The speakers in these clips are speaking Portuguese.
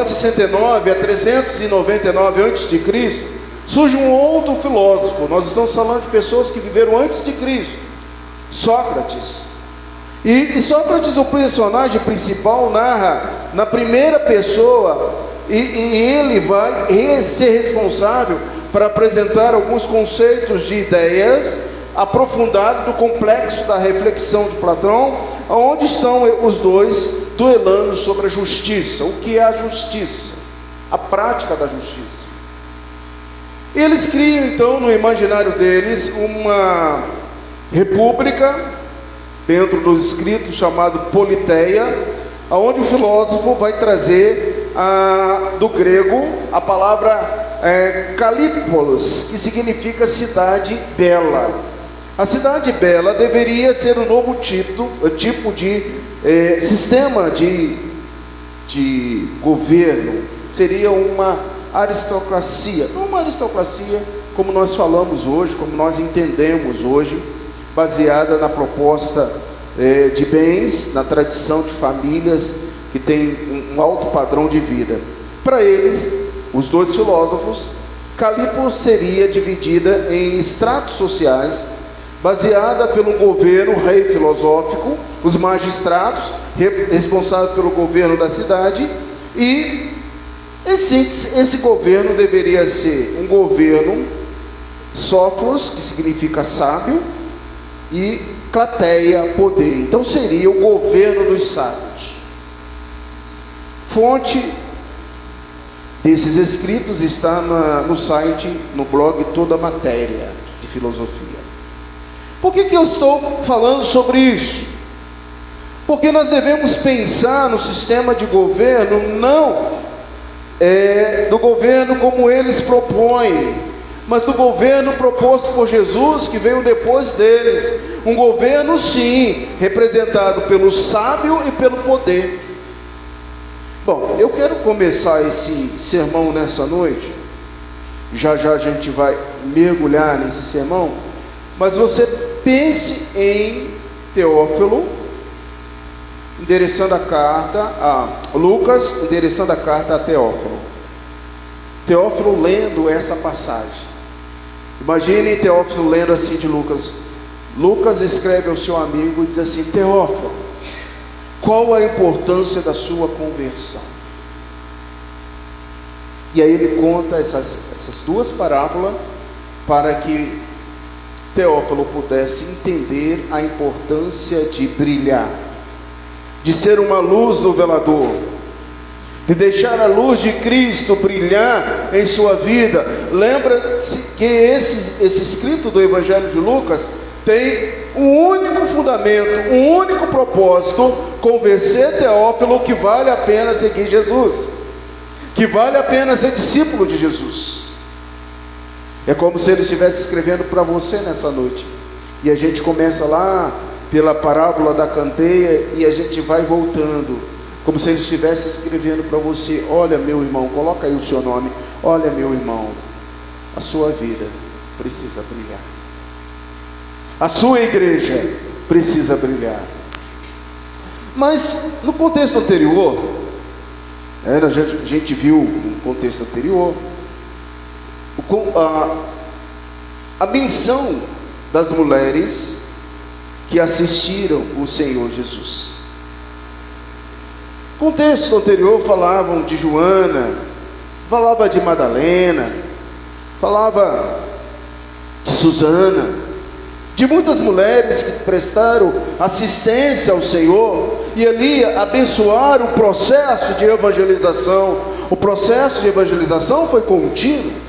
469 a 399 a.C., surge um outro filósofo. Nós estamos falando de pessoas que viveram antes de Cristo, Sócrates. E Sócrates, o personagem principal, narra na primeira pessoa, e ele vai ser responsável para apresentar alguns conceitos de ideias aprofundado do complexo da reflexão de Platão, onde estão os dois duelando sobre a justiça. O que é a justiça? A prática da justiça. Eles criam então no imaginário deles uma república dentro dos escritos chamado Politeia, onde o filósofo vai trazer do grego a palavra Kalípolis, que significa cidade bela. A cidade bela deveria ser um novo tipo de sistema de governo. Seria uma aristocracia, não uma aristocracia como nós falamos hoje, como nós entendemos hoje, baseada na proposta de bens, na tradição de famílias que tem um alto padrão de vida. Para eles, os dois filósofos, Kalípolis seria dividida em estratos sociais, baseada pelo governo rei filosófico, os magistrados responsáveis pelo governo da cidade, e esse governo deveria ser um governo sófros, que significa sábio, e clateia, poder. Então seria o governo dos sábios. Fonte desses escritos está no site, no blog Toda Matéria de Filosofia. Por que eu estou falando sobre isso? Porque nós devemos pensar no sistema de governo, não do governo como eles propõem, mas do governo proposto por Jesus, que veio depois deles. Um governo, sim, representado pelo sábio e pelo poder. Bom, eu quero começar esse sermão nessa noite. Já a gente vai mergulhar nesse sermão. Mas você pense em Teófilo, endereçando a carta a Lucas, endereçando a carta a Teófilo. Teófilo lendo essa passagem. Imagine Teófilo lendo assim de Lucas. Lucas escreve ao seu amigo e diz assim: Teófilo, qual a importância da sua conversão? E aí ele conta essas duas parábolas para que Teófilo pudesse entender a importância de brilhar, de ser uma luz no velador, de deixar a luz de Cristo brilhar em sua vida. Lembra-se que esse escrito do Evangelho de Lucas tem um único fundamento, um único propósito: convencer Teófilo que vale a pena seguir Jesus, que vale a pena ser discípulo de Jesus. É como se ele estivesse escrevendo para você nessa noite. E a gente começa lá pela parábola da candeia e a gente vai voltando, como se ele estivesse escrevendo para você: olha, meu irmão, coloca aí o seu nome. Olha, meu irmão, a sua vida precisa brilhar, a sua igreja precisa brilhar. Mas no contexto anterior, a gente viu no contexto anterior a menção das mulheres que assistiram o Senhor Jesus. No contexto anterior falavam de Joana, falava de Madalena, falava de Susana, de muitas mulheres que prestaram assistência ao Senhor e ali abençoaram o processo de evangelização. O processo de evangelização foi contínuo,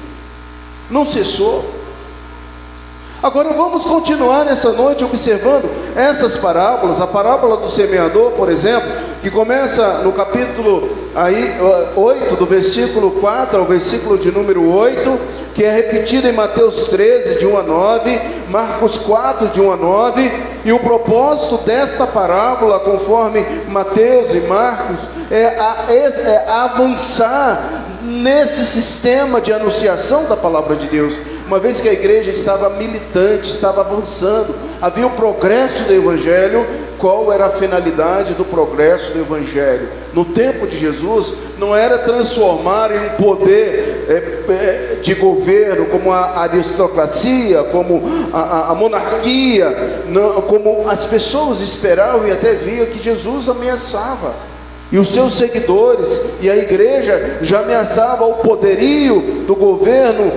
não cessou. Agora vamos continuar nessa noite observando essas parábolas. A parábola do semeador, por exemplo, que começa no capítulo 8, do versículo 4 ao versículo de número 8, que é repetida em Mateus 13, de 1 a 9, Marcos 4, de 1 a 9, e o propósito desta parábola, conforme Mateus e Marcos, é avançar nesse sistema de anunciação da palavra de Deus. Uma vez que a igreja estava militante, estava avançando, havia o progresso do evangelho qual era a finalidade do progresso do Evangelho. No tempo de Jesus, não era transformar em um poder de governo, como a aristocracia, como a monarquia, não, como as pessoas esperavam e até via que Jesus ameaçava. E os seus seguidores e a igreja já ameaçavam o poderio do governo,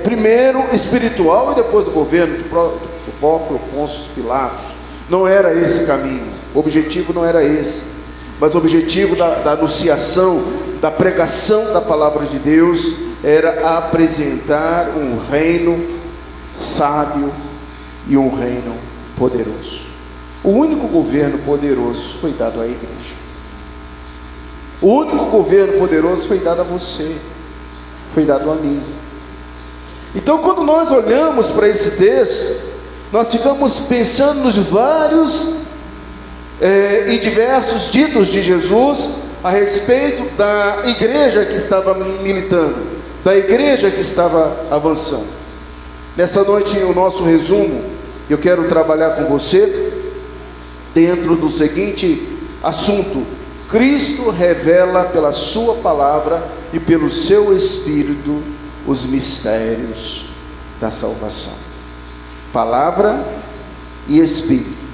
primeiro espiritual e depois do governo do próprio Pôncio Pilatos. Não era esse caminho, o objetivo não era esse, mas o objetivo da anunciação, da pregação da palavra de Deus, era apresentar um reino sábio e um reino poderoso. O único governo poderoso foi dado à igreja. O único governo poderoso foi dado a você, foi dado a mim. Então, quando nós olhamos para esse texto, nós ficamos pensando nos vários e diversos ditos de Jesus a respeito da igreja que estava militando, da igreja que estava avançando. Nessa noite, o nosso resumo, eu quero trabalhar com você dentro do seguinte assunto: Cristo revela pela sua palavra e pelo seu Espírito os mistérios da salvação. Palavra e Espírito,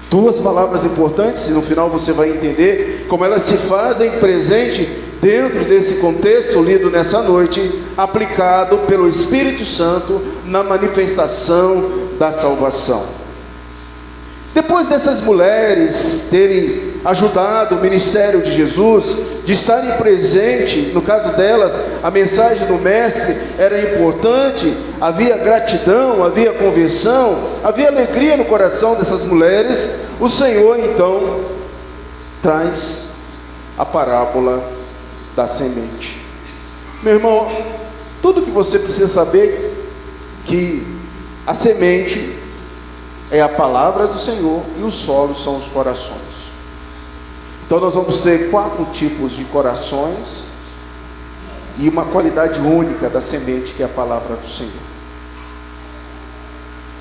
duas palavras importantes, e no final você vai entender como elas se fazem presente dentro desse contexto lido nessa noite, aplicado pelo Espírito Santo na manifestação da salvação. Depois dessas mulheres terem ajudado o ministério de Jesus, de estarem presentes, no caso delas, a mensagem do Mestre era importante, havia gratidão, havia conversão, havia alegria no coração dessas mulheres. O Senhor então traz a parábola da semente. Meu irmão, tudo que você precisa saber, que a semente é a palavra do Senhor e o solo são os corações. Então nós vamos ter 4 tipos de corações e uma qualidade única da semente, que é a palavra do Senhor.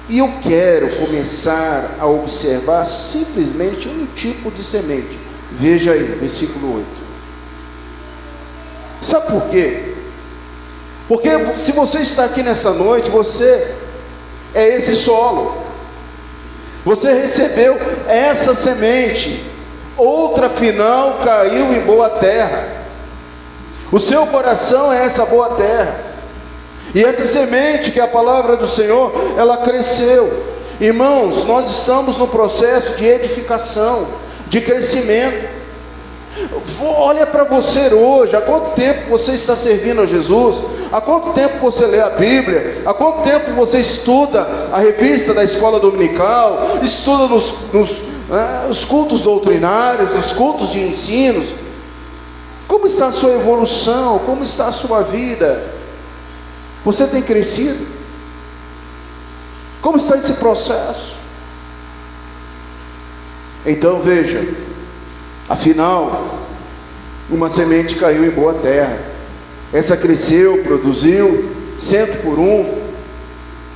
E eu quero começar a observar simplesmente um tipo de semente. Veja aí, versículo 8. Sabe por quê? Porque se você está aqui nessa noite, você é esse solo. Você recebeu essa semente. Outra final caiu em boa terra. O seu coração é essa boa terra. E essa semente, que é a palavra do Senhor, ela cresceu. Irmãos, nós estamos no processo de edificação, de crescimento. Olha para você hoje, há quanto tempo você está servindo a Jesus? Há quanto tempo você lê a Bíblia? Há quanto tempo você estuda a revista da escola dominical? Estuda nos cultos doutrinários, nos cultos de ensinos? Como está a sua evolução? Como está a sua vida? Você tem crescido? Como está esse processo? Então veja, afinal, uma semente caiu em boa terra. Essa cresceu, produziu 100 por 1.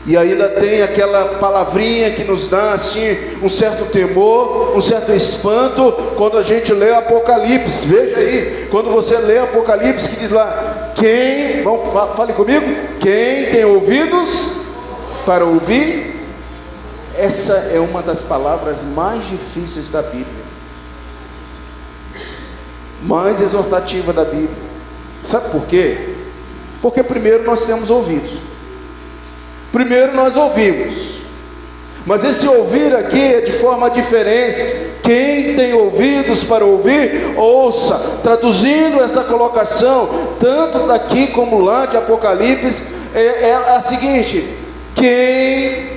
E ainda tem aquela palavrinha que nos dá assim um certo temor, um certo espanto, quando a gente lê o Apocalipse. Veja aí, quando você lê o Apocalipse, que diz lá: quem, fale comigo, quem tem ouvidos para ouvir. Essa é uma das palavras mais difíceis da Bíblia, mais exortativa da Bíblia. Sabe por quê? Porque primeiro nós temos ouvidos. Primeiro nós ouvimos, mas esse ouvir aqui é de forma diferente. Quem tem ouvidos para ouvir, ouça. Traduzindo essa colocação, tanto daqui como lá de Apocalipse, é a seguinte: quem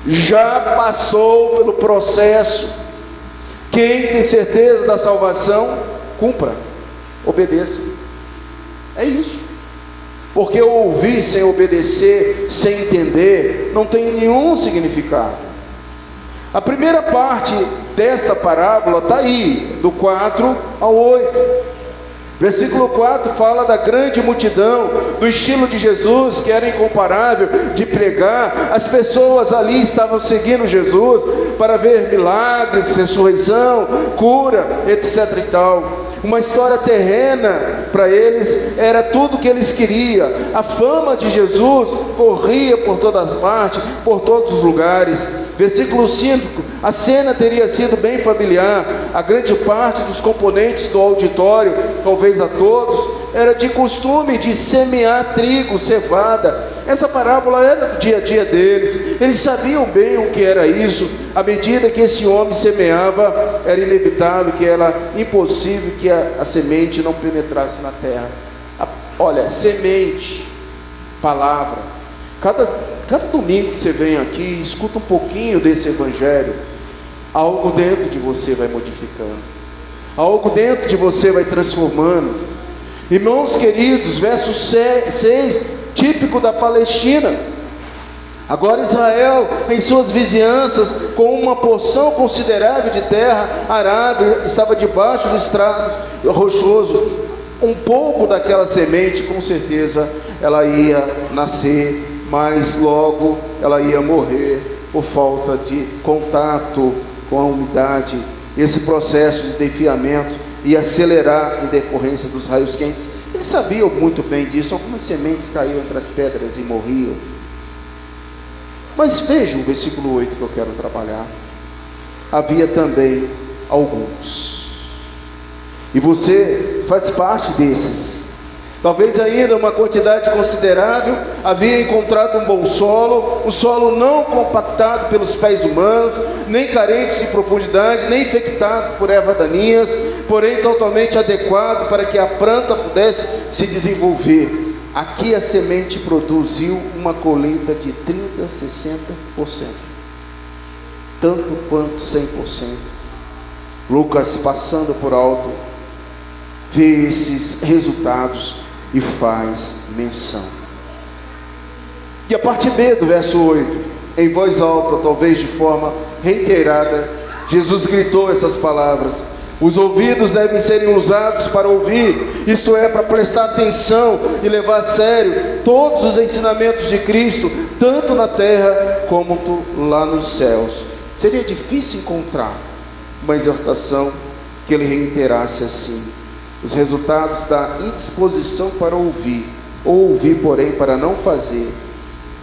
já passou pelo processo, quem tem certeza da salvação, cumpra, obedeça. É isso. Porque ouvir sem obedecer, sem entender, não tem nenhum significado. A primeira parte dessa parábola está aí, do 4 ao 8. Versículo 4 fala da grande multidão, do estilo de Jesus, que era incomparável, de pregar. As pessoas ali estavam seguindo Jesus para ver milagres, ressurreição, cura, etc e tal. Uma história terrena para eles era tudo que eles queriam. A fama de Jesus corria por todas partes, por todos os lugares. Versículo 5, a cena teria sido bem familiar. A grande parte dos componentes do auditório, talvez a todos, era de costume de semear trigo, cevada. Essa parábola era do dia a dia deles. Eles sabiam bem o que era isso. À medida que esse homem semeava, era inevitável, que era impossível que a semente não penetrasse na terra. Olha, semente, palavra. Cada domingo que você vem aqui, escuta um pouquinho desse evangelho, algo dentro de você vai modificando, algo dentro de você vai transformando. Irmãos queridos, verso 6, típico da Palestina. Agora Israel, em suas vizinhanças, com uma porção considerável de terra arável, estava debaixo do estrado rochoso. Um pouco daquela semente, com certeza, ela ia nascer, mas logo ela ia morrer por falta de contato com a umidade. Esse processo de definhamento ia acelerar em decorrência dos raios quentes. Eles sabiam muito bem disso. Algumas sementes caíam entre as pedras e morriam. Mas vejam o versículo 8 que eu quero trabalhar. Havia também alguns, e você faz parte desses. Talvez ainda uma quantidade considerável havia encontrado um bom solo, um solo não compactado pelos pés humanos, nem carentes de profundidade, nem infectados por ervas daninhas, porém totalmente adequado para que a planta pudesse se desenvolver. Aqui a semente produziu uma colheita de 30%, 60%, tanto quanto 100%. Lucas, passando por alto, vê esses resultados e faz menção. E a parte B do verso 8, em voz alta, talvez de forma reiterada, Jesus gritou essas palavras: os ouvidos devem ser usados para ouvir, isto é, para prestar atenção e levar a sério todos os ensinamentos de Cristo, tanto na terra como lá nos céus. Seria difícil encontrar uma exortação que ele reiterasse assim. Os resultados da indisposição para ouvir, ou ouvir, porém, para não fazer,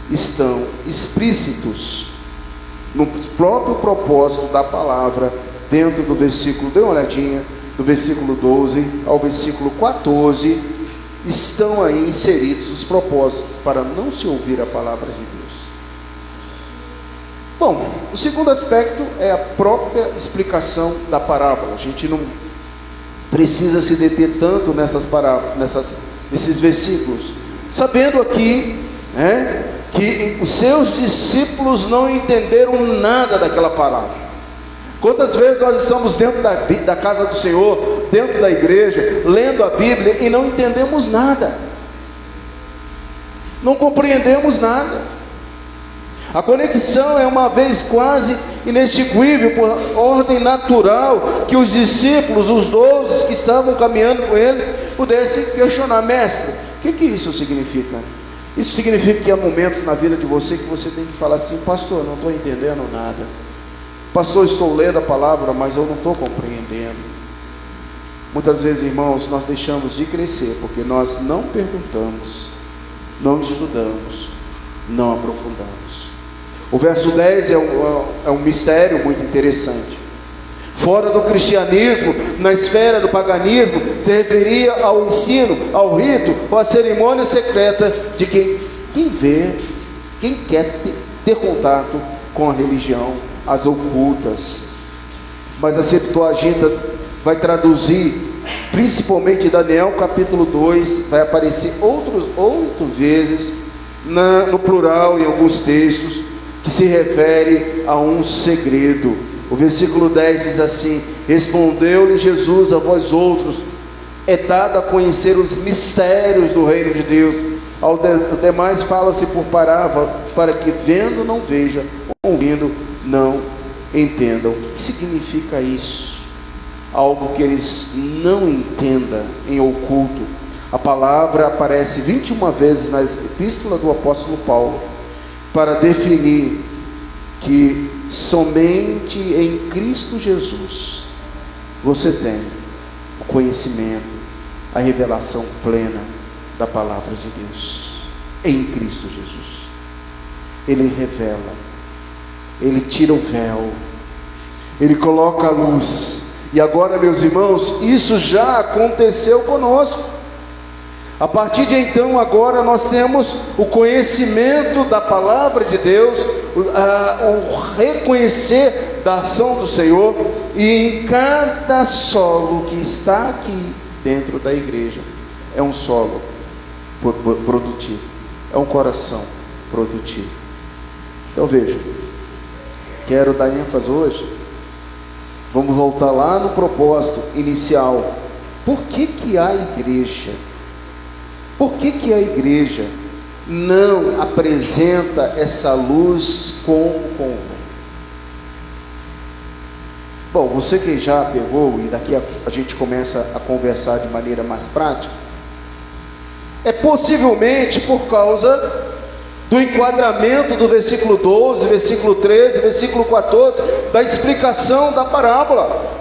estão explícitos no próprio propósito da palavra, dentro do versículo, dê uma olhadinha, do versículo 12 ao versículo 14, estão aí inseridos os propósitos para não se ouvir a palavra de Deus. Bom, o segundo aspecto é a própria explicação da parábola. A gente não precisa se deter tanto nessas parábolas, nesses versículos, sabendo aqui, que os seus discípulos não entenderam nada daquela parábola. Quantas vezes nós estamos dentro da casa do Senhor, dentro da igreja, lendo a Bíblia e não entendemos nada, não compreendemos nada. A conexão é uma vez quase inextinguível, por ordem natural, que os discípulos, os 12 que estavam caminhando com ele, pudessem questionar: mestre, o que isso significa? Isso significa que há momentos na vida de você que você tem que falar assim: pastor, não estou entendendo nada. Pastor, estou lendo a palavra, mas eu não estou compreendendo. Muitas vezes, irmãos, nós deixamos de crescer porque nós não perguntamos, não estudamos, não aprofundamos. O verso 10 é um mistério muito interessante. Fora do cristianismo, na esfera do paganismo, se referia ao ensino, ao rito, ou à cerimônia secreta de quem quer ter contato com a religião, as ocultas. Mas a Septuaginta vai traduzir, principalmente Daniel capítulo 2, vai aparecer outras vezes no plural em alguns textos, que se refere a um segredo. O versículo 10 diz assim: respondeu-lhe Jesus a vós outros, é dado a conhecer os mistérios do reino de Deus. Aos demais fala-se por parábola, para que vendo não vejam, ouvindo não entendam. O que significa isso? algo que eles não entendam em oculto. A palavra aparece 21 vezes na epístola do apóstolo Paulo, para definir que somente em Cristo Jesus você tem o conhecimento, a revelação plena da palavra de Deus. Em Cristo Jesus Ele revela, Ele tira o véu, Ele coloca a luz. E agora, meus irmãos, isso já aconteceu conosco. A partir de então, agora nós temos o conhecimento da palavra de Deus, o reconhecer da ação do Senhor, e em cada solo que está aqui dentro da igreja, é um solo produtivo, é um coração produtivo. Então veja, quero dar ênfase hoje, vamos voltar lá no propósito inicial. Por que a igreja? Por que a igreja não apresenta essa luz como convém? Bom, você que já pegou, e daqui a gente começa a conversar de maneira mais prática, é possivelmente por causa do enquadramento do versículo 12, versículo 13, versículo 14, da explicação da parábola.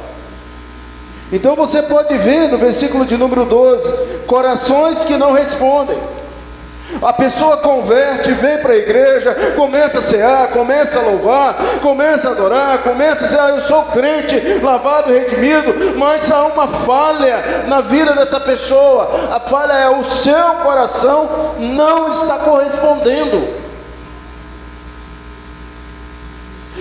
Então você pode ver no versículo de número 12, corações que não respondem. A pessoa converte, vem para a igreja, começa a cear, começa a louvar, começa a adorar, começa a dizer, eu sou crente, lavado e redimido, mas há uma falha na vida dessa pessoa. A falha é o seu coração não está correspondendo.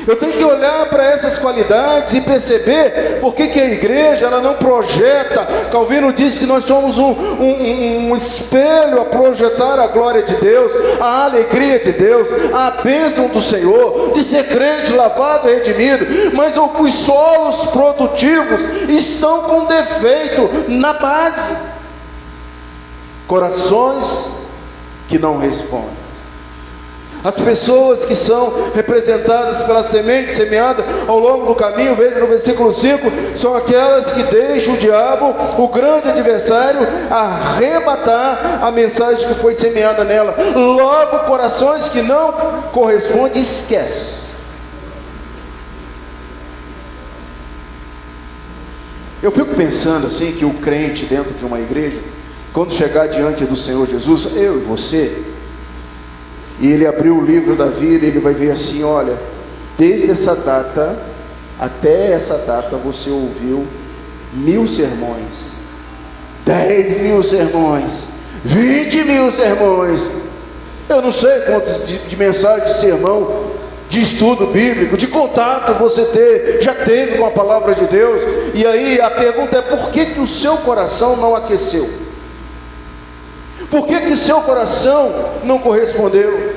Eu tenho que olhar para essas qualidades e perceber por que a igreja ela não projeta. Calvino diz que nós somos um espelho a projetar a glória de Deus, a alegria de Deus, a bênção do Senhor, de ser crente, lavado e redimido, mas os solos produtivos estão com defeito na base. Corações que não respondem. As pessoas que são representadas pela semente semeada ao longo do caminho, veja no versículo 5, são aquelas que deixam o diabo, o grande adversário, arrebatar a mensagem que foi semeada nela. Logo, corações que não correspondem, esquece. Eu fico pensando assim, que o crente dentro de uma igreja, quando chegar diante do Senhor Jesus, eu e você, e ele abriu o livro da vida, ele vai ver assim, olha, desde essa data até essa data você ouviu 1000 sermões, 10.000 sermões, 20.000 sermões, eu não sei quantos de mensagem de sermão, de estudo bíblico, de contato você já teve com a palavra de Deus. E aí a pergunta é, por que o seu coração não aqueceu? Por que o seu coração não correspondeu?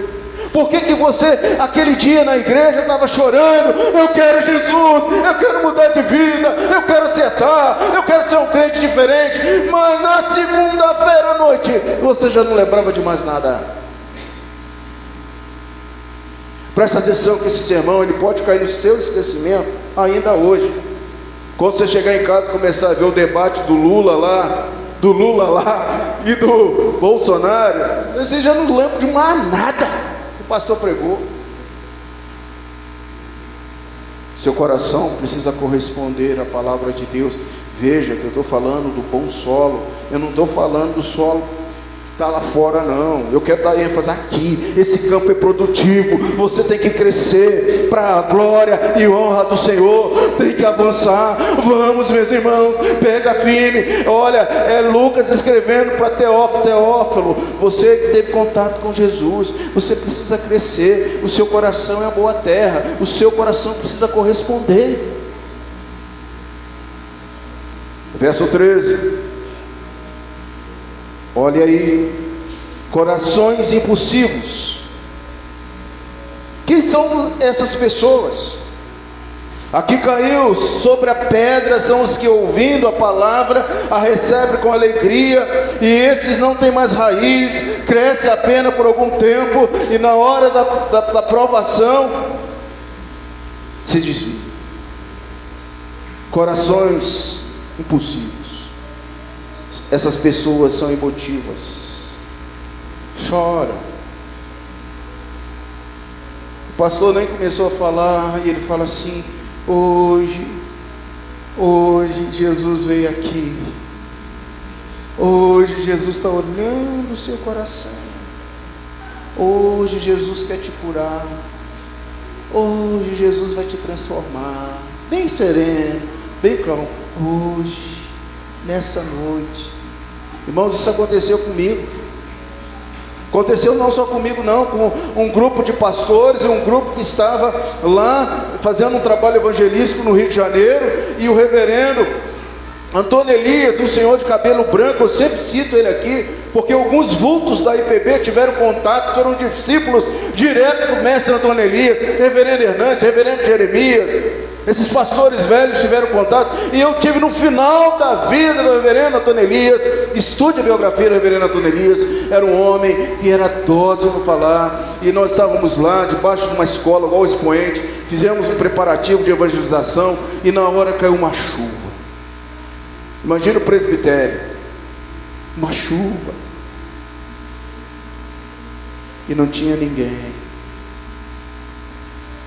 Por que você, aquele dia na igreja, estava chorando, eu quero Jesus, eu quero mudar de vida, eu quero acertar, eu quero ser um crente diferente, mas na segunda-feira à noite, você já não lembrava de mais nada? Presta atenção que esse sermão, ele pode cair no seu esquecimento ainda hoje. Quando você chegar em casa e começar a ver o debate do Lula lá e do Bolsonaro, você já não lembra de mais nada que o pastor pregou. Seu coração precisa corresponder à palavra de Deus. Veja que eu estou falando do bom solo, eu não estou falando do solo que está lá fora, não. Eu quero dar ênfase aqui. Esse campo é produtivo, você tem que crescer para a glória e honra do Senhor, tem que avançar. Vamos, meus irmãos, pega firme. Olha, é Lucas escrevendo para Teófilo, você que teve contato com Jesus, você precisa crescer. O seu coração é a boa terra, o seu coração precisa corresponder. Verso 13, olha aí, corações impulsivos. Quem são essas pessoas? Aqui caiu sobre a pedra, são os que ouvindo a palavra, a recebem com alegria, e esses não têm mais raiz, crescem apenas por algum tempo, e na hora da provação, se desviam. Corações impulsivos. Essas pessoas são emotivas, choram. O pastor nem começou a falar e ele fala assim: hoje Jesus veio aqui. Hoje Jesus está olhando o seu coração. Hoje Jesus quer te curar. Hoje Jesus vai te transformar. Bem sereno, bem calmo. Hoje, nessa noite. Irmãos, isso aconteceu comigo. Aconteceu não só comigo não, com um grupo de pastores, um grupo que estava lá fazendo um trabalho evangelístico no Rio de Janeiro, e o reverendo Antônio Elias, um senhor de cabelo branco, eu sempre cito ele aqui, porque alguns vultos da IPB tiveram contato, foram discípulos direto do mestre Antônio Elias, reverendo Hernandes, reverendo Jeremias. Esses pastores velhos tiveram contato, e eu tive no final da vida do reverendo Antônio Elias. Estude a biografia do reverendo Antônio Elias. Era um homem que era dócil no falar, e nós estávamos lá debaixo de uma escola igual o Expoente, fizemos um preparativo de evangelização, e na hora caiu uma chuva. Imagina o presbitério, uma chuva, e não tinha ninguém.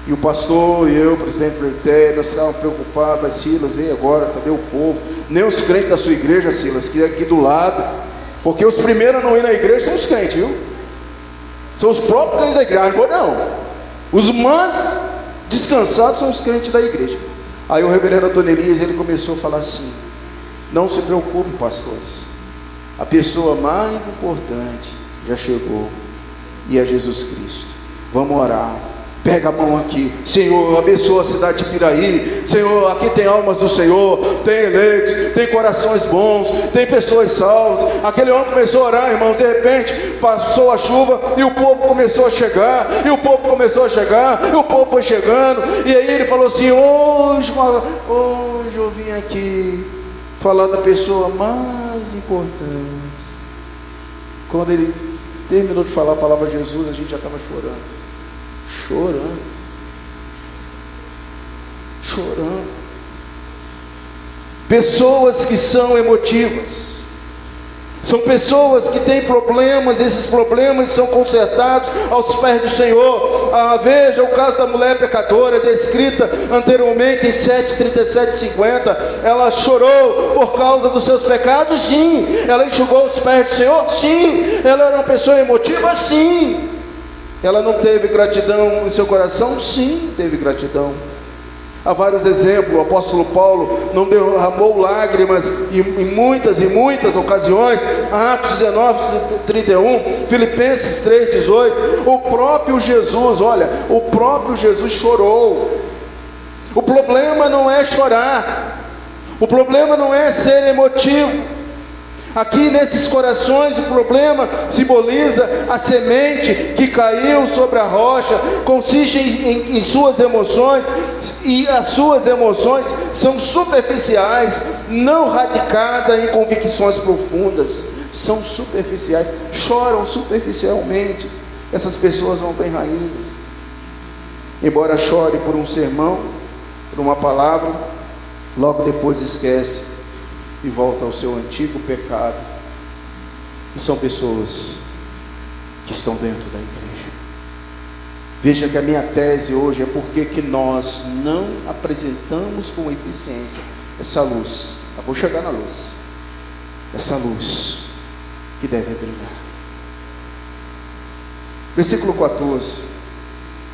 E o pastor e eu, o presidente do presbitério, nós estávamos preocupados. Mas Silas, e agora? Cadê o povo? Nem os crentes da sua igreja, Silas, que é aqui do lado, porque os primeiros a não ir na igreja são os crentes, viu? São os próprios crentes da igreja. Não, os mais descansados são os crentes da igreja. Aí o reverendo Antônio Elias, ele começou a falar assim: não se preocupe, pastores, a pessoa mais importante já chegou, e é Jesus Cristo. Vamos orar. Pega a mão aqui. Senhor, abençoa a cidade de Piraí. Senhor, aqui tem almas do Senhor, tem eleitos, tem corações bons, tem pessoas salvas. Aquele homem começou a orar, irmãos. De repente passou a chuva e o povo começou a chegar, e o povo começou a chegar, e o povo foi chegando. E aí ele falou assim: hoje eu vim aqui falar da pessoa mais importante. Quando ele terminou de falar a palavra Jesus, a gente já estava chorando. Chorando. Pessoas que são emotivas, são pessoas que têm problemas. Esses problemas são consertados aos pés do Senhor. Veja o caso da mulher pecadora, descrita anteriormente em 7:37-50. Ela chorou por causa dos seus pecados? Sim. Ela enxugou os pés do Senhor? Sim. Ela era uma pessoa emotiva? Sim. Ela não teve gratidão em seu coração? Sim, teve gratidão. Há vários exemplos. O apóstolo Paulo não derramou lágrimas em muitas ocasiões. Atos 19:31, Filipenses 3:18. O próprio Jesus, olha, o próprio Jesus chorou. O problema não é chorar, o problema não é ser emotivo. Aqui nesses corações o problema simboliza a semente que caiu sobre a rocha, consiste em suas emoções, e as suas emoções são superficiais, não radicadas em convicções profundas, são superficiais, choram superficialmente. Essas pessoas não têm raízes. Embora chore por um sermão, por uma palavra, logo depois esquece e volta ao seu antigo pecado. E são pessoas que estão dentro da igreja. Veja que a minha tese hoje é porque que nós não apresentamos com eficiência essa luz. Eu vou chegar na luz. Essa luz que deve brilhar. Versículo 14.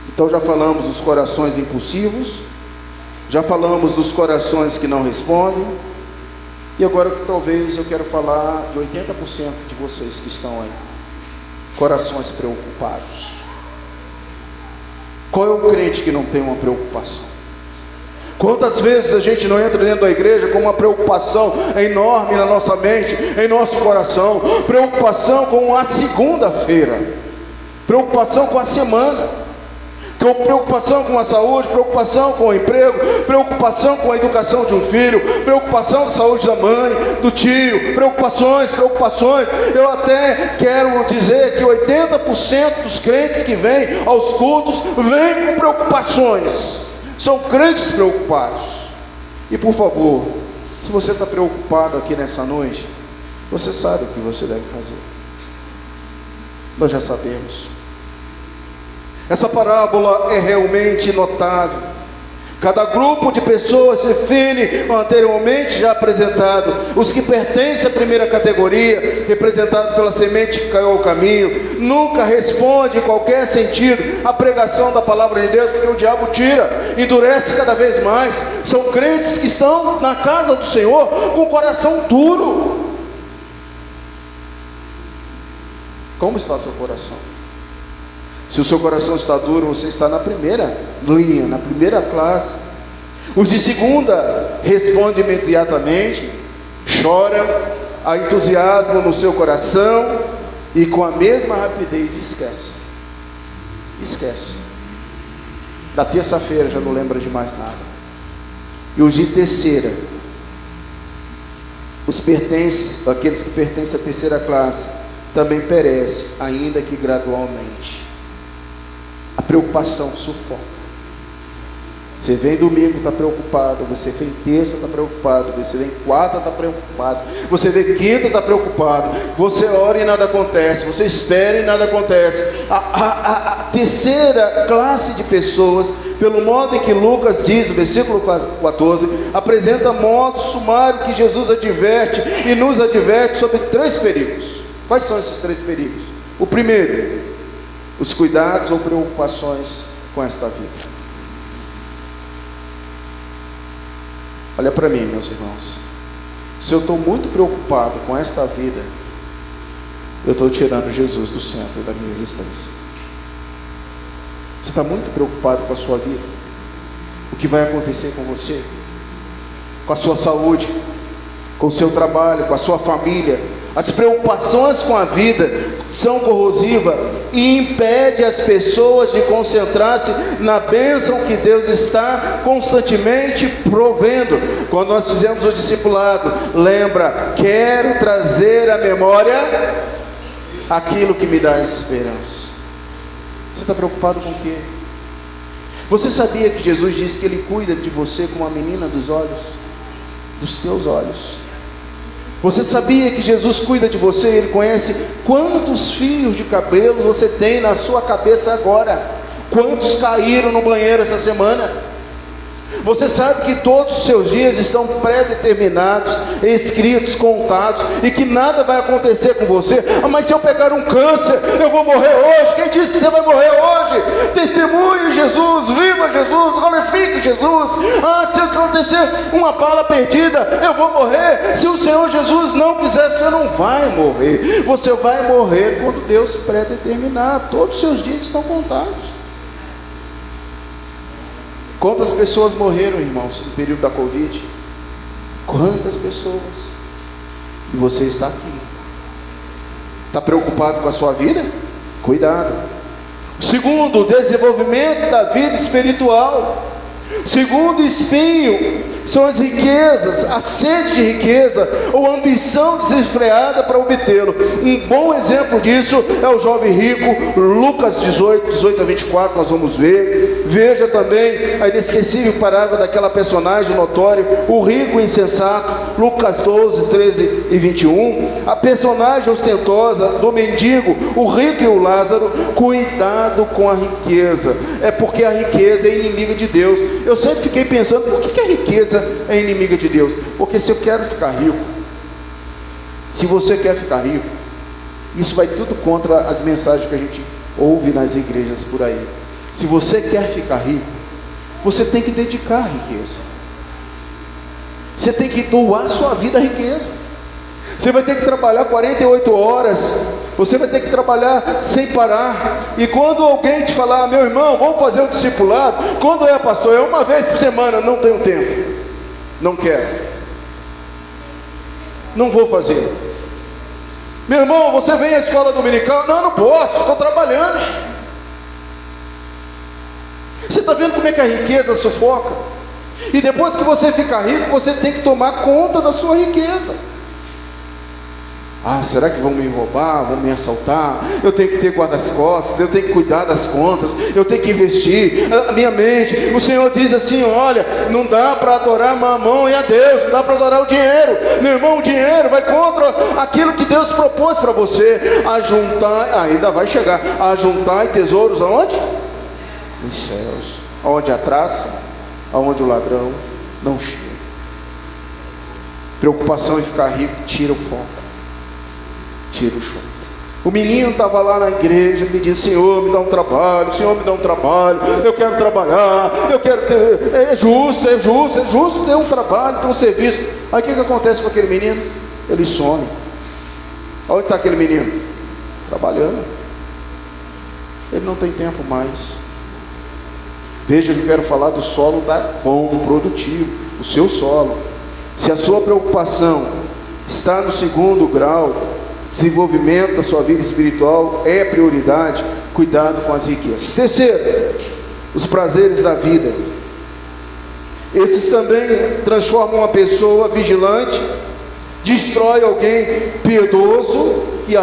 Então já falamos dos corações impulsivos, já falamos dos corações que não respondem. E agora que talvez eu quero falar de 80% de vocês que estão aí. Corações preocupados. Qual é o crente que não tem uma preocupação? Quantas vezes a gente não entra dentro da igreja com uma preocupação enorme na nossa mente, em nosso coração? Preocupação com a segunda-feira, preocupação com a semana, preocupação com a saúde, preocupação com o emprego, preocupação com a educação de um filho, preocupação com a saúde da mãe, do tio, preocupações. Eu até quero dizer que 80% dos crentes que vêm aos cultos vêm com preocupações. São crentes preocupados. E por favor, Se você está preocupado aqui nessa noite, você sabe o que você deve fazer. Nós já sabemos. Essa parábola é realmente notável. Cada grupo de pessoas define o anteriormente já apresentado. Os que pertencem à primeira categoria, representado pela semente que caiu ao caminho, nunca responde em qualquer sentido à pregação da palavra de Deus, porque o diabo tira, endurece cada vez mais. São crentes que estão na casa do Senhor com o coração duro. Como está seu coração? Se o seu coração está duro, você está na primeira linha, na primeira classe. Os de segunda respondem imediatamente, choram, há entusiasmo no seu coração e com a mesma rapidez esquece. Da terça-feira já não lembra de mais nada. E os de terceira, aqueles que pertencem à terceira classe, também perecem, ainda que gradualmente. A preocupação sufoca. Você vem domingo, está preocupado. Você vem terça, está preocupado. Você vem quarta, está preocupado. Você vem quinta, está preocupado. Você ora e nada acontece. Você espera e nada acontece. A terceira classe de pessoas, pelo modo em que Lucas diz, versículo 14, apresenta modo sumário que Jesus adverte e nos adverte sobre 3 perigos. Quais são esses 3 perigos? O primeiro, os cuidados ou preocupações com esta vida. Olha para mim, meus irmãos. Se eu estou muito preocupado com esta vida, eu estou tirando Jesus do centro da minha existência. Você está muito preocupado com a sua vida? O que vai acontecer com você? Com a sua saúde? Com o seu trabalho? Com a sua família? As preocupações com a vida são corrosivas e impedem as pessoas de concentrar-se na bênção que Deus está constantemente provendo. Quando nós fizemos o discipulado, lembra, quero trazer à memória aquilo que me dá esperança. Você está preocupado com o quê? Você sabia que Jesus disse que Ele cuida de você como a menina dos olhos, dos teus olhos? Você sabia que Jesus cuida de você? Ele conhece quantos fios de cabelo você tem na sua cabeça agora, quantos caíram no banheiro essa semana. Você sabe que todos os seus dias estão pré-determinados, escritos, contados, e que nada vai acontecer com você. Mas se eu pegar um câncer, eu vou morrer hoje. Quem disse que você vai morrer hoje? Testemunhe Jesus, viva Jesus, glorifique Jesus. Se acontecer uma bala perdida, eu vou morrer. Se o Senhor Jesus não quiser, você não vai morrer. Você vai morrer quando Deus pré-determinar. Todos os seus dias estão contados. Quantas pessoas morreram, irmãos, no período da Covid? Quantas pessoas? E você está aqui. Está preocupado com a sua vida? Cuidado. Segundo, o desenvolvimento da vida espiritual. Segundo espinho são as riquezas, a sede de riqueza ou a ambição desenfreada para obtê-lo. Um bom exemplo disso é o jovem rico, Lucas 18 a 24, nós vamos ver. Veja também a inesquecível parábola daquela personagem notória, o rico insensato, Lucas 12, 13 e 21. A personagem ostentosa do mendigo, o rico e o Lázaro. Cuidado com a riqueza, é porque a riqueza é inimiga de Deus. Eu sempre fiquei pensando, por que a riqueza é inimiga de Deus? Porque se eu quero ficar rico, se você quer ficar rico, isso vai tudo contra as mensagens que a gente ouve nas igrejas por aí. Se você quer ficar rico, você tem que dedicar a riqueza. Você tem que doar sua vida à riqueza. Você vai ter que trabalhar 48 horas. Você vai ter que trabalhar sem parar. E quando alguém te falar, meu irmão, vamos fazer o discipulado. Quando é, pastor? É uma vez por semana. Não tenho tempo. Não quero. Não vou fazer. Meu irmão, você vem à escola dominical? Não, não posso, estou trabalhando. Você está vendo como é que a riqueza sufoca? E depois que você ficar rico, você tem que tomar conta da sua riqueza. Ah, será que vão me roubar, vão me assaltar? Eu tenho que ter guarda-costas, eu tenho que cuidar das contas, eu tenho que investir a minha mente. O Senhor diz assim: olha, não dá para adorar Mamão e a Deus, não dá para adorar o dinheiro. Meu irmão, o dinheiro vai contra aquilo que Deus propôs para você. Ajuntar, ainda vai chegar, ajuntar tesouros aonde? Nos céus, aonde a traça, aonde o ladrão não chega. Preocupação em ficar rico tira o foco, tira o chão. O menino estava lá na igreja pedindo: Senhor, me dá um trabalho, Senhor, me dá um trabalho, eu quero trabalhar, eu quero ter, é justo ter um trabalho, ter um serviço. Aí o que acontece com aquele menino? Ele some. Onde está aquele menino? Trabalhando. Ele não tem tempo mais. Veja que eu quero falar do solo bom, produtivo, o seu solo. Se a sua preocupação está no segundo grau, desenvolvimento da sua vida espiritual é prioridade, cuidado com as riquezas. Terceiro, os prazeres da vida. Esses também transformam uma pessoa vigilante, destrói alguém piedoso e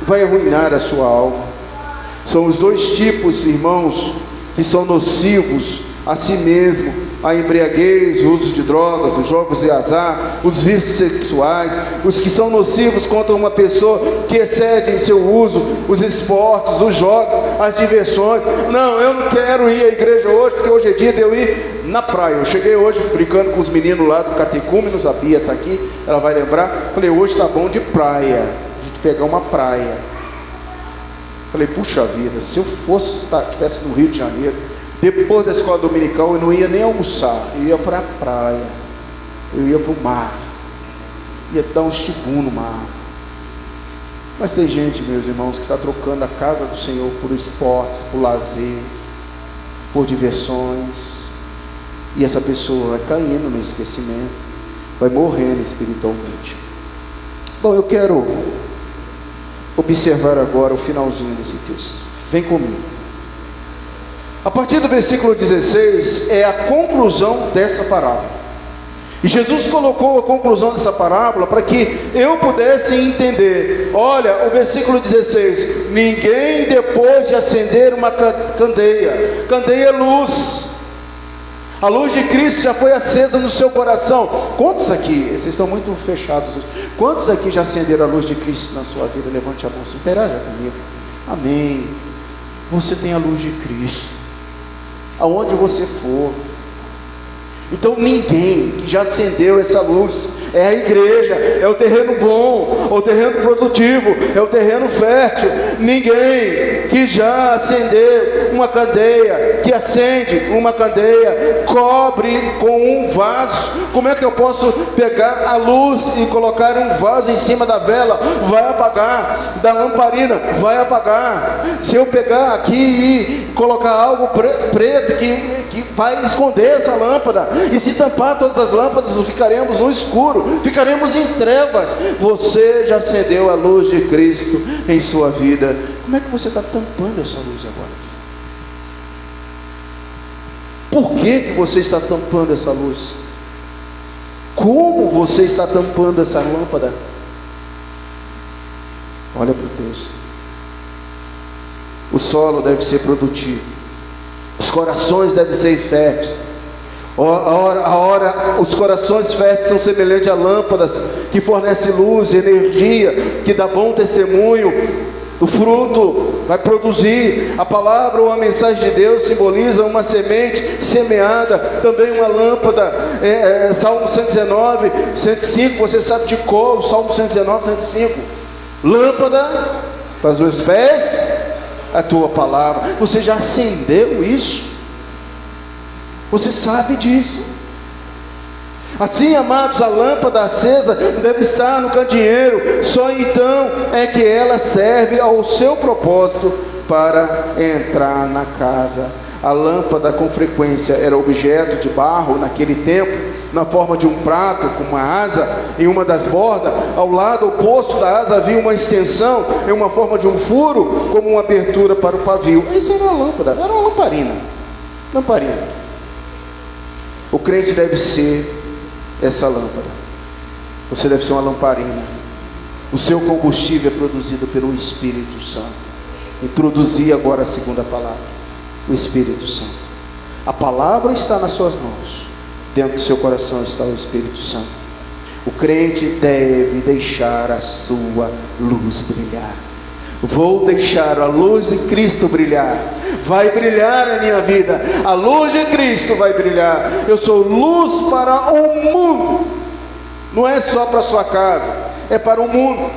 vai arruinar a sua alma. São os dois tipos, irmãos, que são nocivos a si mesmo: a embriaguez, o uso de drogas, os jogos de azar, os vícios sexuais, os que são nocivos contra uma pessoa que excede em seu uso, os esportes, os jogos, as diversões. Não, eu não quero ir à igreja hoje, porque hoje é dia de eu ir na praia. Eu cheguei hoje brincando com os meninos lá do Catecúmenos, a Bia está aqui, ela vai lembrar. Falei: hoje está bom de praia, a gente pegar uma praia. Falei: puxa vida, se eu estivesse no Rio de Janeiro, depois da escola dominical, eu não ia nem almoçar, eu ia para a praia, eu ia para o mar, ia dar um tibum no mar. Mas tem gente, meus irmãos, que está trocando a casa do Senhor por esportes, por lazer, por diversões, e essa pessoa vai caindo no esquecimento, vai morrendo espiritualmente. Bom, eu quero observar agora o finalzinho desse texto. Vem comigo. A partir do versículo 16 é a conclusão dessa parábola. E Jesus colocou a conclusão dessa parábola para que eu pudesse entender. Olha, o versículo 16: ninguém, depois de acender uma candeia é luz. A luz de Cristo já foi acesa no seu coração. Quantos aqui, vocês estão muito fechados hoje, quantos aqui já acenderam a luz de Cristo na sua vida? Levante a mão, se interaja comigo. Amém. Você tem a luz de Cristo aonde você for. Então ninguém que já acendeu essa luz, é a igreja, é o terreno bom, é o terreno produtivo, é o terreno fértil. Ninguém que já acendeu uma candeia, que acende uma candeia, cobre com um vaso. Como é que eu posso pegar a luz e colocar um vaso em cima da vela? Vai apagar. Da lamparina, vai apagar. Se eu pegar aqui e colocar algo preto que vai esconder essa lâmpada, e se tampar todas as lâmpadas, ficaremos no escuro, ficaremos em trevas. Você já acendeu a luz de Cristo em sua vida. Como é que você está tampando essa luz agora? Por que você está tampando essa luz? Como você está tampando essa lâmpada? Olha para o texto. O solo deve ser produtivo, os corações devem ser férteis. Os corações férteis são semelhantes a lâmpadas que fornecem luz, energia, que dá bom testemunho. O fruto vai produzir. A palavra ou a mensagem de Deus simboliza uma semente semeada, também uma lâmpada. Salmo 119, 105, você sabe de cor, Salmo 119, 105. Lâmpada para os meus pés, a tua palavra. Você já acendeu isso? Você sabe disso. Assim, amados, a lâmpada acesa deve estar no candeeiro. Só então é que ela serve ao seu propósito para entrar na casa. A lâmpada com frequência era objeto de barro naquele tempo, na forma de um prato com uma asa em uma das bordas. Ao lado oposto da asa havia uma extensão em uma forma de um furo, como uma abertura para o pavio. Isso era uma lâmpada, era uma lamparina. O crente deve ser essa lâmpada. Você deve ser uma lamparina. O seu combustível é produzido pelo Espírito Santo. Introduzi agora a segunda palavra, o Espírito Santo. A palavra está nas suas mãos, dentro do seu coração está o Espírito Santo. O crente deve deixar a sua luz brilhar. Vou deixar a luz de Cristo brilhar. Vai brilhar a minha vida. A luz de Cristo vai brilhar. Eu sou luz para o mundo. Não é só para a sua casa, é para o mundo.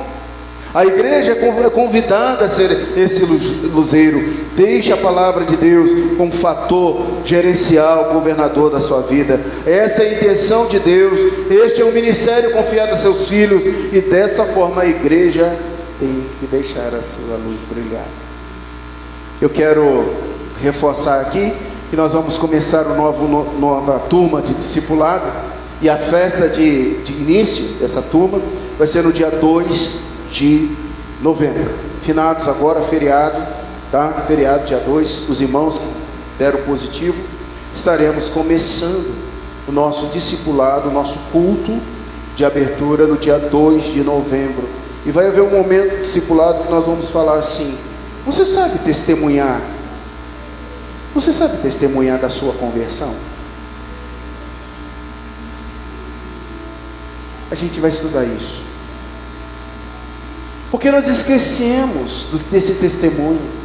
A igreja é convidada a ser esse luzeiro. Deixe a palavra de Deus como fator gerencial, governador da sua vida. Essa é a intenção de Deus. Este é o ministério confiado a seus filhos. E dessa forma a igreja tem que deixar a sua luz brilhar. Eu quero reforçar aqui que nós vamos começar nova turma de discipulado. E a festa de início dessa turma vai ser no dia 2 de novembro. Finados agora, feriado, tá? Feriado dia 2, os irmãos que deram positivo, estaremos começando o nosso discipulado, o nosso culto de abertura no dia 2 de novembro. E vai haver um momento discipulado que nós vamos falar assim: você sabe testemunhar? Você sabe testemunhar da sua conversão? A gente vai estudar isso. Porque nós esquecemos desse testemunho.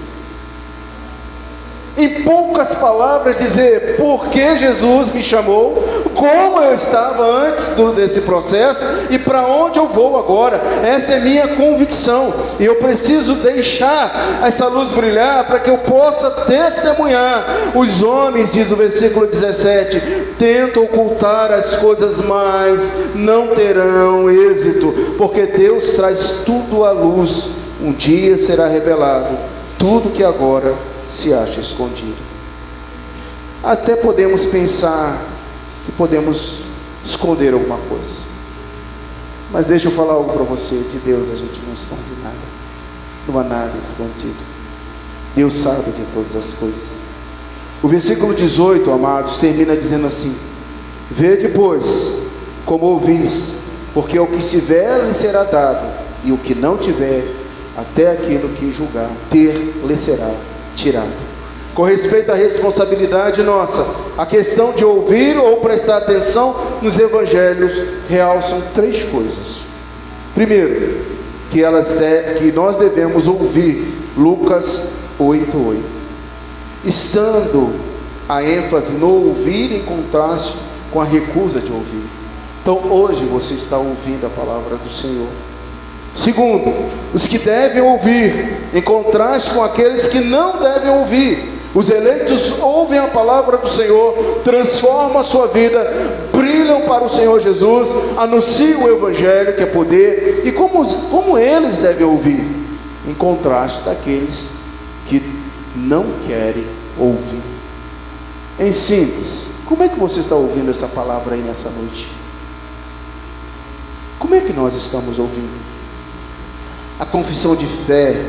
Em poucas palavras dizer por que Jesus me chamou, como eu estava antes desse processo e para onde eu vou agora. Essa é minha convicção e eu preciso deixar essa luz brilhar para que eu possa testemunhar. Os homens, diz o versículo 17, tentam ocultar as coisas, mas não terão êxito, porque Deus traz tudo à luz. Um dia será revelado tudo que agora se acha escondido. Até podemos pensar que podemos esconder alguma coisa, mas deixa eu falar algo para você: de Deus a gente não esconde nada, não há nada escondido. Deus sabe de todas as coisas. O versículo 18, amados, termina dizendo assim: vede, pois, como ouvis, porque ao que estiver lhe será dado, e o que não tiver, até aquilo que julgar ter lhe será tirado. Com respeito à responsabilidade nossa, a questão de ouvir ou prestar atenção nos evangelhos realçam 3 coisas. Primeiro, que nós devemos ouvir Lucas 8:8, estando a ênfase no ouvir em contraste com a recusa de ouvir. Então hoje você está ouvindo a palavra do Senhor. Segundo, os que devem ouvir, em contraste com aqueles que não devem ouvir. Os eleitos ouvem a palavra do Senhor, transformam a sua vida, brilham para o Senhor Jesus, anunciam o Evangelho, que é poder. E como eles devem ouvir? Em contraste daqueles que não querem ouvir. Em síntese, como é que você está ouvindo essa palavra aí nessa noite? Como é que nós estamos ouvindo? A confissão de fé,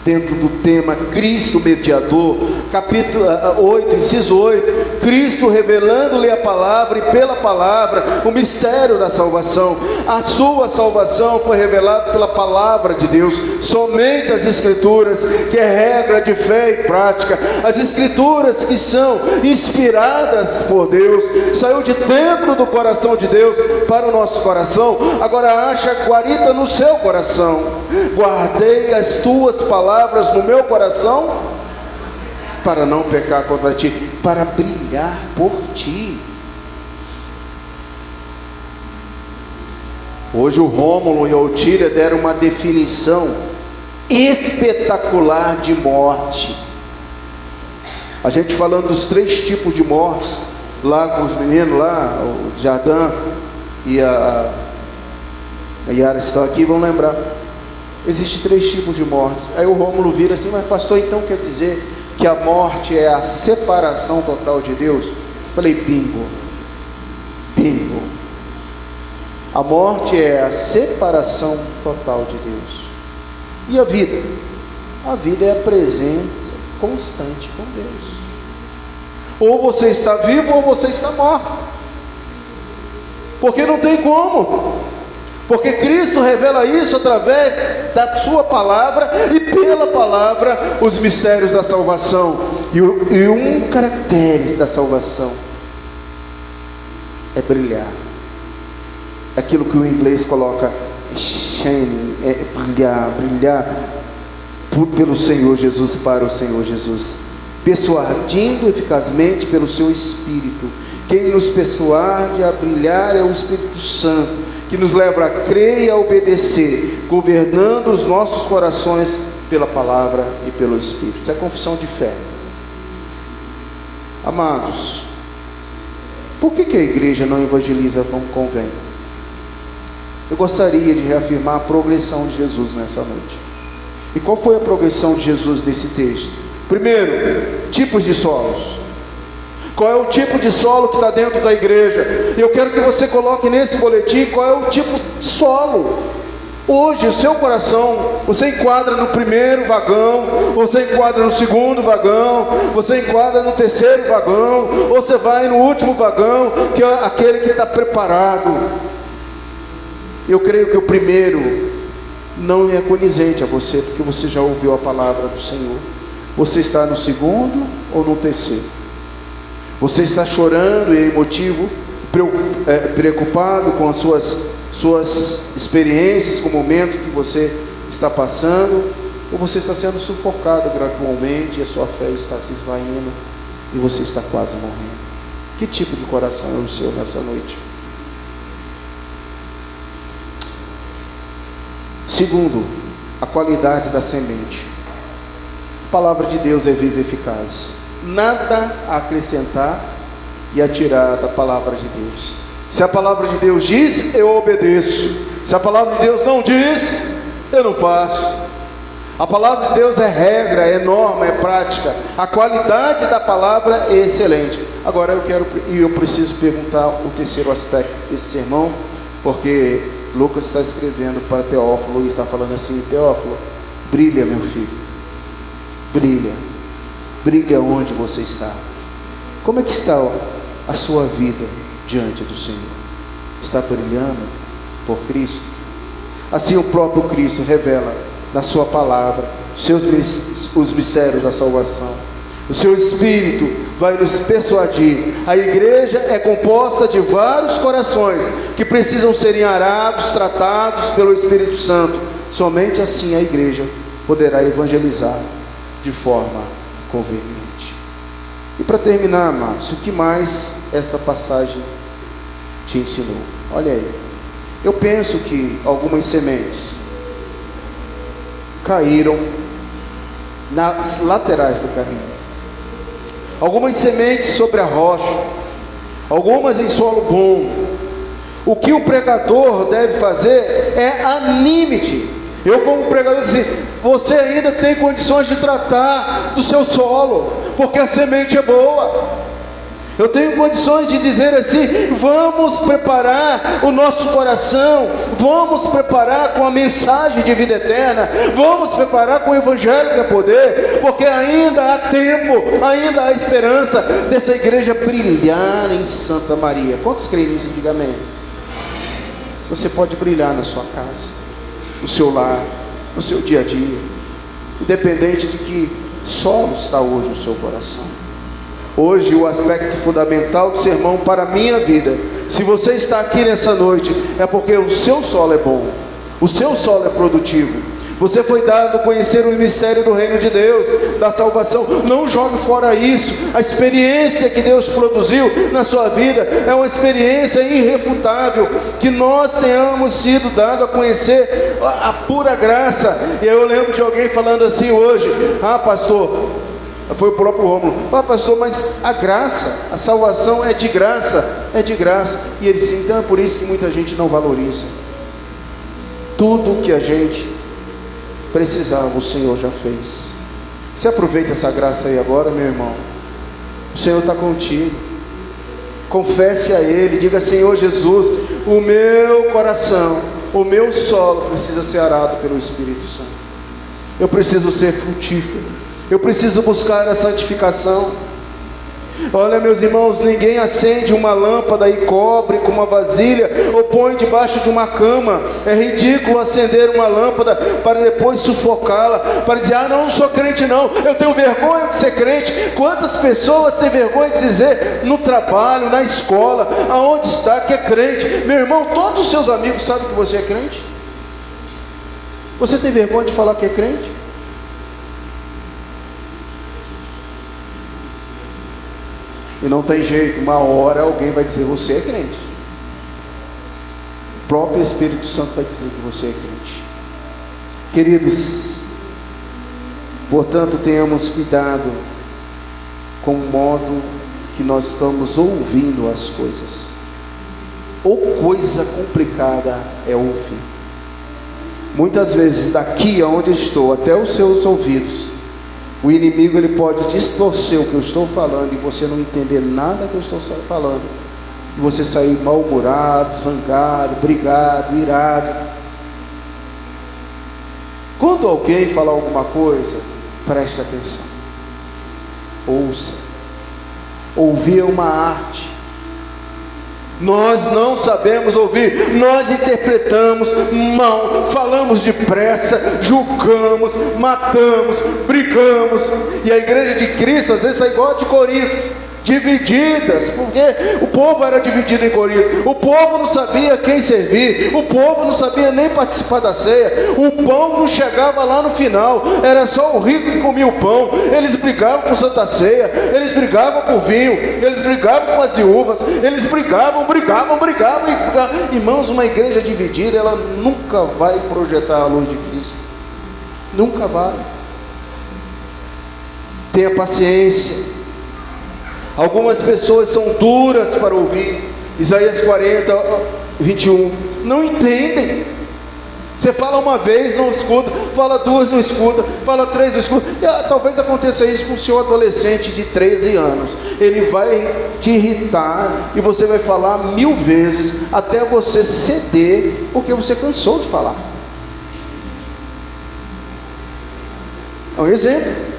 dentro do tema Cristo mediador, capítulo 8, inciso 8, Cristo revelando-lhe a palavra e pela palavra o mistério da salvação. A sua salvação foi revelada pela palavra de Deus, somente as Escrituras, que é regra de fé e prática, as Escrituras que são inspiradas por Deus, saiu de dentro do coração de Deus para o nosso coração, agora acha guarida no seu coração. Guardei as tuas palavras no meu coração, para não pecar contra ti, para brilhar por ti. Hoje o Rômulo e a Otília deram uma definição espetacular de morte. A gente falando dos 3 tipos de mortes, lá com os meninos lá, o Jardim e a Yara estão aqui, vão lembrar. Existem 3 tipos de mortes. Aí o Rômulo vira assim: mas pastor, então quer dizer que a morte é a separação total de Deus? Falei: bingo. A morte é a separação total de Deus. E a vida? A vida é a presença constante com Deus. Ou você está vivo ou você está morto, porque não tem como. porque Cristo revela isso através da sua palavra e pela palavra os mistérios da salvação. E um caractere da salvação é brilhar. Aquilo que o inglês coloca shine, é brilhar pelo Senhor Jesus, para o Senhor Jesus, persuadindo eficazmente pelo seu Espírito. Quem nos persuade a brilhar é o Espírito Santo, que nos leva a crer e a obedecer, governando os nossos corações pela palavra e pelo Espírito. Isso é confissão de fé. Amados, por que a igreja não evangeliza como convém? Eu gostaria de reafirmar a progressão de Jesus nessa noite. E qual foi a progressão de Jesus nesse texto? Primeiro, tipos de solos. Qual é o tipo de solo que está dentro da igreja? Eu quero que você coloque nesse boletim qual é o tipo de solo. Hoje, o seu coração, você enquadra no primeiro vagão, você enquadra no segundo vagão, você enquadra no terceiro vagão, ou você vai no último vagão, que é aquele que está preparado. Eu creio que o primeiro não é condizente a você, porque você já ouviu a palavra do Senhor. Você está no segundo ou no terceiro? Você está chorando e emotivo, preocupado com as suas experiências, com o momento que você está passando, ou você está sendo sufocado gradualmente e a sua fé está se esvaindo e você está quase morrendo? Que tipo de coração é o seu nessa noite? Segundo, a qualidade da semente. A palavra de Deus é viva e eficaz. Nada a acrescentar e a tirar da palavra de Deus. Se a palavra de Deus diz, eu obedeço. Se a palavra de Deus não diz, eu não faço. A palavra de Deus é regra, é norma, é prática. A qualidade da palavra é excelente. Agora eu preciso perguntar o terceiro aspecto desse sermão, porque Lucas está escrevendo para Teófilo e está falando assim: Teófilo, brilha, meu filho, brilha, brilha onde você está. Como é que está a sua vida diante do Senhor? Está brilhando por Cristo? Assim o próprio Cristo revela na sua palavra os mistérios da salvação. O seu Espírito vai nos persuadir. A igreja é composta de vários corações que precisam serem arados, tratados pelo Espírito Santo. Somente assim a igreja poderá evangelizar de forma conveniente. E para terminar, amados, o que mais esta passagem te ensinou? Olha aí, eu penso que algumas sementes caíram nas laterais do caminho. Algumas sementes sobre a rocha, algumas em solo bom. O que o pregador deve fazer é anime-te. Eu, como pregador, assim, você ainda tem condições de tratar do seu solo, porque a semente é boa. Eu tenho condições de dizer assim: vamos preparar o nosso coração, vamos preparar com a mensagem de vida eterna, vamos preparar com o evangelho que é poder, porque ainda há tempo, ainda há esperança dessa igreja brilhar em Santa Maria. Quantos creem nisso? Diga amém. Você pode brilhar na sua casa, no seu lar, no seu dia a dia, independente de que solo está hoje o seu coração. Hoje o aspecto fundamental do sermão para a minha vida, se você está aqui nessa noite, é porque o seu solo é bom, o seu solo é produtivo. Você foi dado a conhecer o mistério do reino de Deus, da salvação. Não jogue fora isso. A experiência que Deus produziu na sua vida é uma experiência irrefutável. Que nós tenhamos sido dados a conhecer a pura graça. E eu lembro de alguém falando assim hoje: ah, pastor, foi o próprio Rômulo: ah, pastor, mas a graça, a salvação é de graça, é de graça. E ele disse: então é por isso que muita gente não valoriza. Tudo que a gente precisava, o Senhor já fez. Você aproveita essa graça aí agora, meu irmão. O Senhor está contigo. Confesse a Ele, diga: Senhor Jesus, o meu coração, o meu solo precisa ser arado pelo Espírito Santo. Eu preciso ser frutífero. Eu preciso buscar a santificação. Olha, meus irmãos, ninguém acende uma lâmpada e cobre com uma vasilha ou põe debaixo de uma cama. É ridículo acender uma lâmpada para depois sufocá-la, para dizer: ah, não sou crente não, eu tenho vergonha de ser crente. Quantas pessoas têm vergonha de dizer no trabalho, na escola, aonde está, que é crente? Meu irmão, todos os seus amigos sabem que você é crente. Você tem vergonha de falar que é crente? E não tem jeito, uma hora alguém vai dizer: você é crente. O próprio Espírito Santo vai dizer que você é crente. Queridos, portanto, tenhamos cuidado com o modo que nós estamos ouvindo as coisas. Ou coisa complicada é ouvir. Muitas vezes, daqui aonde estou, até os seus ouvidos, o inimigo ele pode distorcer o que eu estou falando e você não entender nada que eu estou falando, e você sair mal-humorado, zangado, brigado, irado. Quando alguém falar alguma coisa, preste atenção, ouça. Ouvir é uma arte. Nós não sabemos ouvir, nós interpretamos mal, falamos depressa, julgamos, matamos, brigamos. E a igreja de Cristo às vezes está igual a de Corinto, divididas, porque o povo era dividido em Corinto. O povo não sabia quem servir, o povo não sabia nem participar da ceia, o pão não chegava lá no final, era só o rico que comia o pão. Eles brigavam por Santa Ceia, eles brigavam por vinho, eles brigavam com as viúvas, eles brigavam. Irmãos, uma igreja dividida, ela nunca vai projetar a luz de Cristo, nunca vai. Tenha paciência. Algumas pessoas são duras para ouvir. Isaías 40, 21. Não entendem. Você fala uma vez, não escuta. Fala duas, não escuta. Fala três, não escuta. Talvez aconteça isso com o seu adolescente de 13 anos. Ele vai te irritar e você vai falar 1000 vezes até você ceder, porque você cansou de falar. É um exemplo.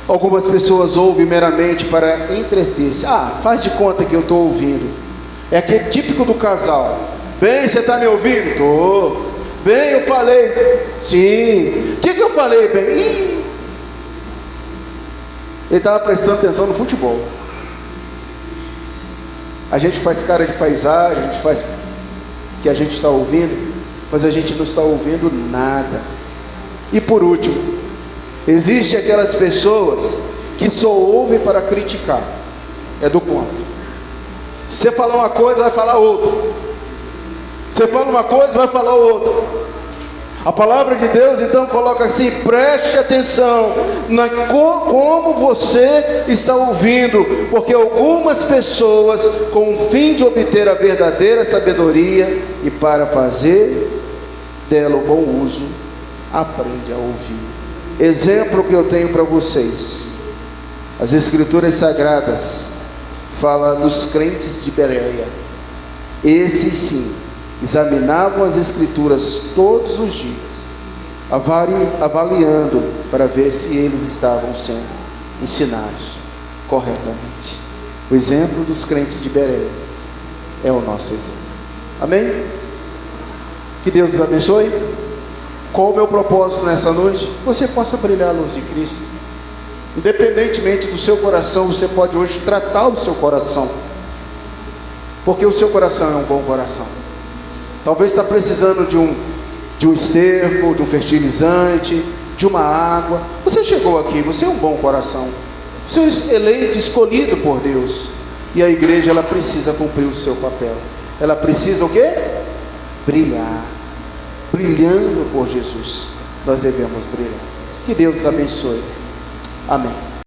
Algumas pessoas ouvem meramente para entreter-se. Faz de conta que eu estou ouvindo. É aquele típico do casal. Bem, você está me ouvindo? Estou. Bem, eu falei. Sim. O que eu falei, bem? Ele estava prestando atenção no futebol. A gente faz cara de paisagem, a gente faz que a gente está ouvindo, mas a gente não está ouvindo nada. E por último, existem aquelas pessoas que só ouvem para criticar. É do contra. Se você falar uma coisa, vai falar outra. Você fala uma coisa, vai falar outra. A palavra de Deus então coloca assim: preste atenção como você está ouvindo, porque algumas pessoas, com o fim de obter a verdadeira sabedoria e para fazer dela o bom uso, aprende a ouvir. Exemplo que eu tenho para vocês: as Escrituras Sagradas falam dos crentes de Bereia. Esses sim examinavam as Escrituras todos os dias, avaliando para ver se eles estavam sendo ensinados corretamente. O exemplo dos crentes de Bereia é o nosso exemplo. Amém? Que Deus nos abençoe. Qual o meu propósito nessa noite? Você possa brilhar a luz de Cristo. Independentemente do seu coração, você pode hoje tratar o seu coração, porque o seu coração é um bom coração. Talvez está precisando de um esterco, de um fertilizante, de uma água. Você chegou aqui, você é um bom coração. Você é eleito, escolhido por Deus. E a igreja, ela precisa cumprir o seu papel. Ela precisa o quê? Brilhar. Brilhando por Jesus, nós devemos brilhar. Que Deus nos abençoe. Amém.